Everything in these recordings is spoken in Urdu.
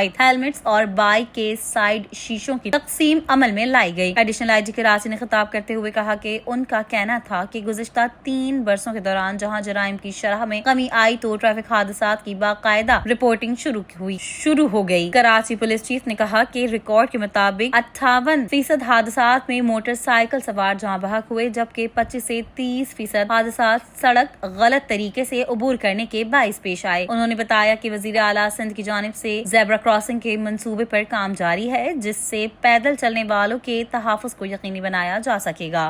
سائڈ ہیلمٹس اور بائک کے سائڈ شیشوں کی تقسیم عمل میں لائی گئی۔ ایڈیشنل آئی جی کراچی نے خطاب کرتے ہوئے کہا کہ ان کا کہنا تھا کہ گزشتہ 3 برسوں کے دوران جہاں جرائم کی شرح میں کمی آئی تو ٹریفک حادثات کی باقاعدہ رپورٹنگ شروع ہو گئی۔ کراچی پولیس چیف نے کہا کہ ریکارڈ کے مطابق 58% حادثات میں موٹر سائیکل سوار جاں بحق ہوئے، جبکہ 25 سے 30% حادثات سڑک غلط طریقے سے عبور کرنے کے باعث پیش آئے۔ انہوں نے بتایا کہ وزیر اعلیٰ سندھ کی جانب سے زیبرا کراسنگ کے منصوبے پر کام جاری ہے، جس سے پیدل چلنے والوں کے تحفظ کو یقینی بنایا جا سکے گا۔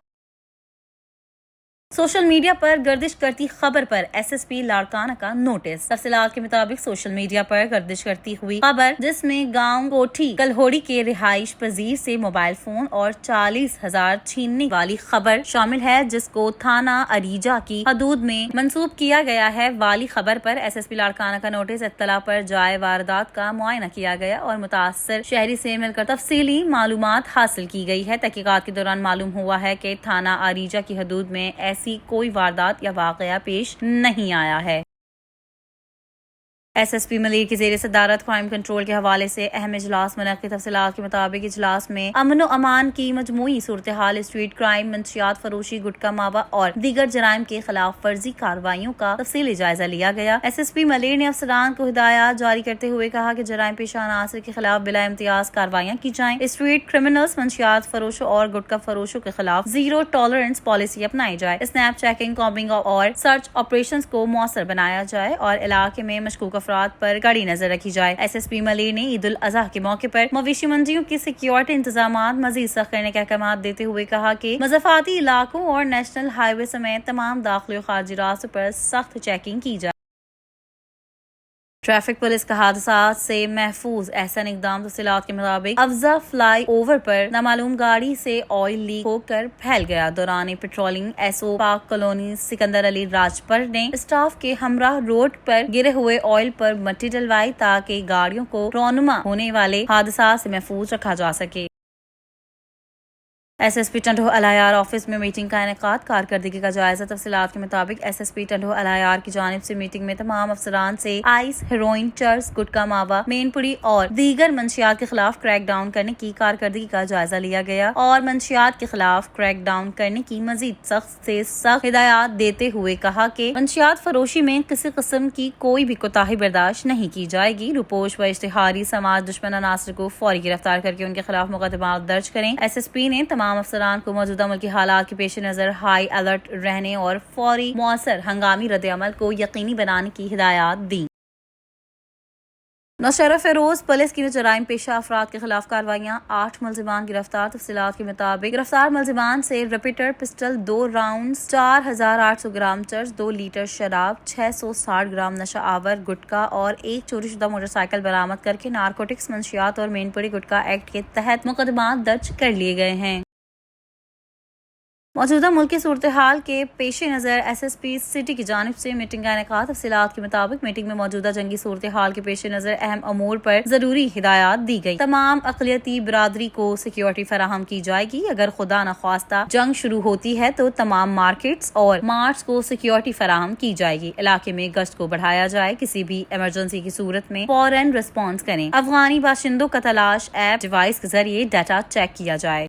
سوشل میڈیا پر گردش کرتی خبر پر ایس ایس پی لاڑکانہ کا نوٹس۔ تفصیلات کے مطابق سوشل میڈیا پر گردش کرتی ہوئی خبر جس میں گاؤں کوٹھی کلہوڑی کے رہائش پذیر سے موبائل فون اور 40,000 چھیننے والی خبر شامل ہے، جس کو تھانہ اریجا کی حدود میں منسوب کیا گیا ہے۔ والی خبر پر ایس ایس پی لاڑکانہ کا نوٹس۔ اطلاع پر جائے واردات کا معائنہ کیا گیا اور متاثر شہری سے مل کر تفصیلی معلومات حاصل کی گئی ہے۔ تحقیقات کے دوران معلوم ہوا ہے کہ تھانہ اریجا کی حدود میں ایسی کوئی واردات یا واقعہ پیش نہیں آیا ہے۔ ایس ایس پی ملیر کی زیر صدارت کرائم کنٹرول کے حوالے سے اہم اجلاس منعقد۔ تفصیلات کے مطابق اجلاس میں امن و امان کی مجموعی صورتحال، اسٹریٹ کرائم، منشیات فروشی، گٹکا ماوا اور دیگر جرائم کے خلاف ورزی کارروائیوں کا تفصیلی جائزہ لیا گیا۔ ایس ایس پی ملیر نے افسران کو ہدایات جاری کرتے ہوئے کہا کہ جرائم پیشہ عناصر کے خلاف بلا امتیاز کارروائیاں کی جائیں، اسٹریٹ کرمنلز، منشیات فروشوں اور گٹکا فروشوں کے خلاف زیرو ٹالرنس پالیسی اپنائی جائے، اسنیپ چیکنگ، کامبنگ اور سرچ آپریشنز کو مؤثر بنایا جائے اور علاقے میں مشکوک افراد پر کڑی نظر رکھی جائے۔ ایس ایس پی ملیر نے عید الاضحیٰ کے موقع پر مویشی منڈیوں کی سیکیورٹی انتظامات مزید سخت کرنے کے احکامات دیتے ہوئے کہا کہ مضافاتی علاقوں اور نیشنل ہائی وے سمیت تمام داخلی و خارجی راستوں پر سخت چیکنگ کی جائے۔ ٹریفک پولیس کا حادثات سے محفوظ احسن اقدام۔ تفصیلات کے مطابق افزا فلائی اوور پر نامعلوم گاڑی سے آئل لیک ہو کر پھیل گیا۔ دوران patrolling S O park colony Sikandar Ali Rajpar نے اسٹاف کے ہمراہ روڈ پر گرے ہوئے آئل پر مٹی ڈلوائی تاکہ گاڑیوں کو رونما ہونے والے حادثات سے محفوظ رکھا جا سکے۔ S S P Tando Allahyar office میں میٹنگ کا انعقاد، کارکردگی کا جائزہ۔ تفصیلات کے مطابق S S P Tando Allahyar کی جانب سے میٹنگ میں تمام افسران سے آئس، ہیروئن، چرس، گٹکا ماوا، مین پوری اور دیگر منشیات کے خلاف کریک ڈاؤن کرنے کی کارکردگی کا جائزہ لیا گیا اور منشیات کے خلاف کریک ڈاؤن کرنے کی مزید سخت سے سخت ہدایات دیتے ہوئے کہا کہ منشیات فروشی میں کسی قسم کی کوئی بھی کوتاہی برداشت نہیں کی جائے گی۔ روپوش و اشتہاری سماج دشمن عناصر کو فوری گرفتار کر کے ان کے خلاف مقدمات درج کریں۔ ایس ایس پی نے تمام افسران کو موجودہ ملکی حالات کے پیش نظر ہائی الرٹ رہنے اور فوری مؤثر ہنگامی رد عمل کو یقینی بنانے کی ہدایات دی۔ نوشہرہ فیروز پولیس کی جرائم پیشہ افراد کے خلاف کارروائیاں، 8 ملزمان گرفتار۔ تفصیلات کے مطابق گرفتار ملزمان سے ریپیٹر پسٹل، 2 راؤنڈز، 4,800 گرام چرس، 2 لیٹر شراب، 660 گرام نشہ آور گٹکا اور 1 چوری شدہ موٹر سائیکل برآمد کر کے نارکوٹکس، منشیات اور مین پوری گٹکا ایکٹ کے تحت مقدمات درج کر لیے گئے ہیں۔ موجودہ ملکی صورتحال کے پیش نظر ایس ایس پی سٹی کی جانب سے میٹنگ کا انعقاد۔ تفصیلات کے مطابق میٹنگ میں موجودہ جنگی صورتحال کے پیش نظر اہم امور پر ضروری ہدایات دی گئی۔ تمام اقلیتی برادری کو سیکیورٹی فراہم کی جائے گی۔ اگر خدا نخواستہ جنگ شروع ہوتی ہے تو تمام مارکیٹس اور مارٹس کو سیکیورٹی فراہم کی جائے گی۔ علاقے میں گشت کو بڑھایا جائے۔ کسی بھی ایمرجنسی کی صورت میں فوراً رسپانس کریں۔ افغانی باشندوں کا تلاش ایپ ڈیوائس کے ذریعے ڈیٹا چیک کیا جائے۔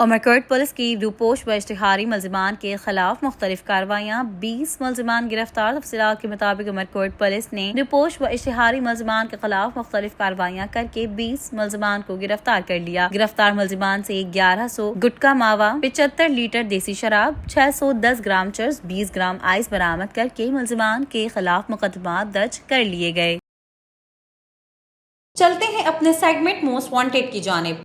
امرکوٹ پولیس کی روپوش و اشتہاری ملزمان کے خلاف مختلف کارروائیاں، 20 ملزمان گرفتار۔ تفصیلات کے مطابق امرکوٹ پولیس نے روپوش و اشتہاری ملزمان کے خلاف مختلف کارروائیاں کر کے 20 ملزمان کو گرفتار کر لیا۔ گرفتار ملزمان سے 1100 گٹکا ماوا، 75 لیٹر دیسی شراب، 610 گرام چرس، 20 گرام آئس برآمد کر کے ملزمان کے خلاف مقدمات درج کر لیے گئے۔ چلتے ہیں اپنے سیگمنٹ موسٹ وانٹیڈ کی جانب۔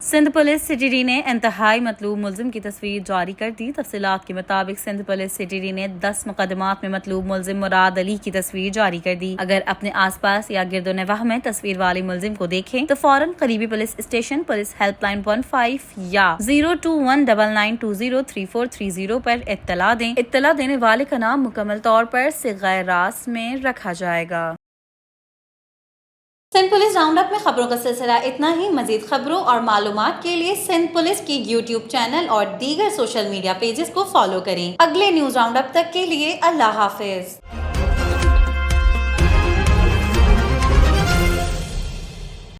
Sindh police C T D نے انتہائی مطلوب ملزم کی تصویر جاری کر دی۔ تفصیلات کے مطابق Sindh police C T D نے 10 مقدمات میں مطلوب ملزم مراد علی کی تصویر جاری کر دی۔ اگر اپنے آس پاس یا گرد و نواح میں تصویر والے ملزم کو دیکھیں تو فوراً قریبی police station, police help line 15 یا 02199203430 پر اطلاع دیں۔ اطلاع دینے والے کا نام مکمل طور پر صیغہ راست میں رکھا جائے گا۔ سندھ پولیس راؤنڈ اپ میں خبروں کا سلسلہ اتنا ہی۔ مزید خبروں اور معلومات کے لیے سندھ پولیس کی یوٹیوب چینل اور دیگر سوشل میڈیا پیجز کو فالو کریں۔ اگلے نیوز راؤنڈ اپ تک کے لیے اللہ حافظ۔